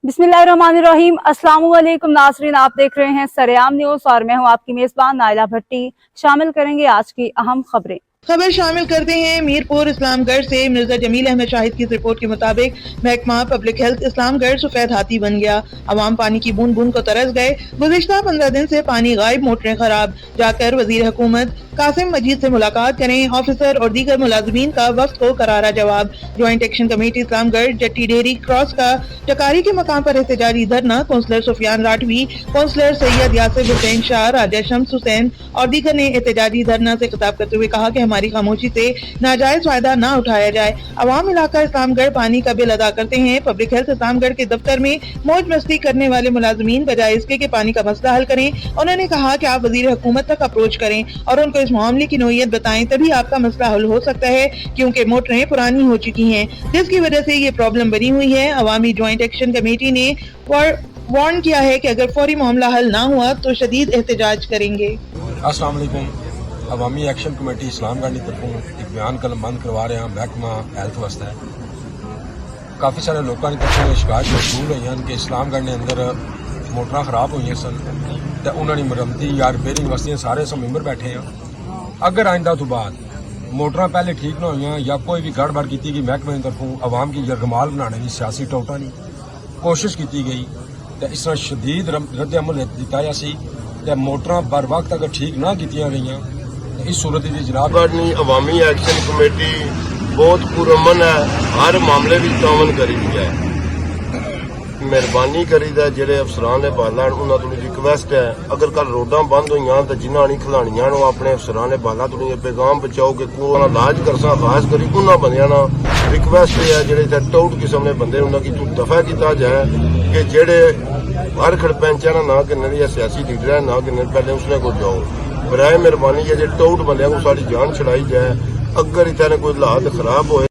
बिस्मिल्लाहिर्रहमानिर्रहीम। अस्सलाम वालेकुम नाज़रीन, आप देख रहे हैं सरेआम न्यूज़ और मैं हूं आपकी मेज़बान नाइला भट्टी। शामिल करेंगे आज की अहम खबरें। खबर शामिल करते हैं मीरपुर इस्लामगढ़ से। मिर्जा जमील अहमद शाहिद की रिपोर्ट के मुताबिक महकमा पब्लिक हेल्थ इस्लामगढ़ सफेद हाथी बन गया। अवाम पानी की बूंद बूंद को तरस गए। गुज़िश्ता 15 दिन से पानी गायब, मोटरें खराब। जाकर वजीर हुकूमत कासिम मजीद से मुलाकात करें। ऑफिसर और दीगर मुलाजिमीन का वफ्द को करारा जवाब। Joint action committee Islamgarh Jatti dairy cross का टकारी के मकाम पर एहतजाजी धरना। कौंसलर सुफियान राठवी, कौंसलर सैयद यासिर हुसैन शाह, राजा शम्स हुसैन और दीगर ने एहतजाजी धरना से खिताब करते हुए कहा कि हमारी खामोशी से नाजायज फायदा न उठाया जाए। अवाम इलाका इस्लामगढ़ पानी का बिल अदा करते हैं। पब्लिक हेल्थ इस्लामगढ़ के दफ्तर में मौज मस्ती करने वाले मुलाजमीन बजाय इसके कि पानी का मसला हल करें। उन्होंने कहा कि आप वजीर हुकूमत तक अप्रोच करें और उनको इस मामले की नोयत बताएं, तभी आपका मसला हल हो सकता है, क्योंकि मोटरें पुरानी हो चुकी हैं, जिसकी वजह से ये प्रॉब्लम बनी हुई है। अवामी ज्वाइंट एक्शन कमेटी ने वार्न किया है कि अगर फौरी मामला हल ना हुआ तो शदीद एहतजाज करेंगे। अस्सलाम वालेकुम। अवामी एक्शन कमेटी इस्लामगढ़ की तरफों एक बयान कलमबंद करवा रहे हैं महकमा हैल्थ वास्ते। काफ़ी सारे लोगों की तरफों शिकायत मशहूर हुई हैं कि इस्लामगढ़ के अंदर मोटर खराब हुई सन तो उन्होंने मुरम्मती या रिपेयरिंग वास्ते सारे सब मैंबर बैठे हैं। अगर आइंदा तो बाद मोटर पहले ठीक ना हुई या कोई भी गड़बड़ की गई महकमे की तरफों अवाम की यरगमाल बनाने की सियासी टोटा नहीं कोशिश की गई तो इस तरह शदीद रद्द अमल दिता गया सी ते मोटर बर वक्त अगर ठीक ना की गई इस सूरत की जनाब अवामी एक्शन कमेटी बहुत पुरअमन है, हर मामले में तावन करी है। मेहरबानी करीदा जेडे अफसरान ने बाला उन्होंने थोड़ी रिक्वेस्ट है, अगर कल रोडा बंद हुई तो जिन्होंने खिलानिया अपने अफसरान ने बाला थोड़ी पैगाम पहुंचाओ कि इलाज कर सा खास करी उन्होंने बंदियां ना रिक्वेस्ट है जेडे इतने टाउट किस्म के बंदे उन्होंने दफा किया जाए कि जेडे हर खड़पैंचा ना गिनने या सियासी लीडर है ना गिनने पहले उसने को जाओ। बराए मेहरबानी है जो टाउट बंदे को सारी जान छड़ाई जाए। अगर इतने कोई हालात खराब होए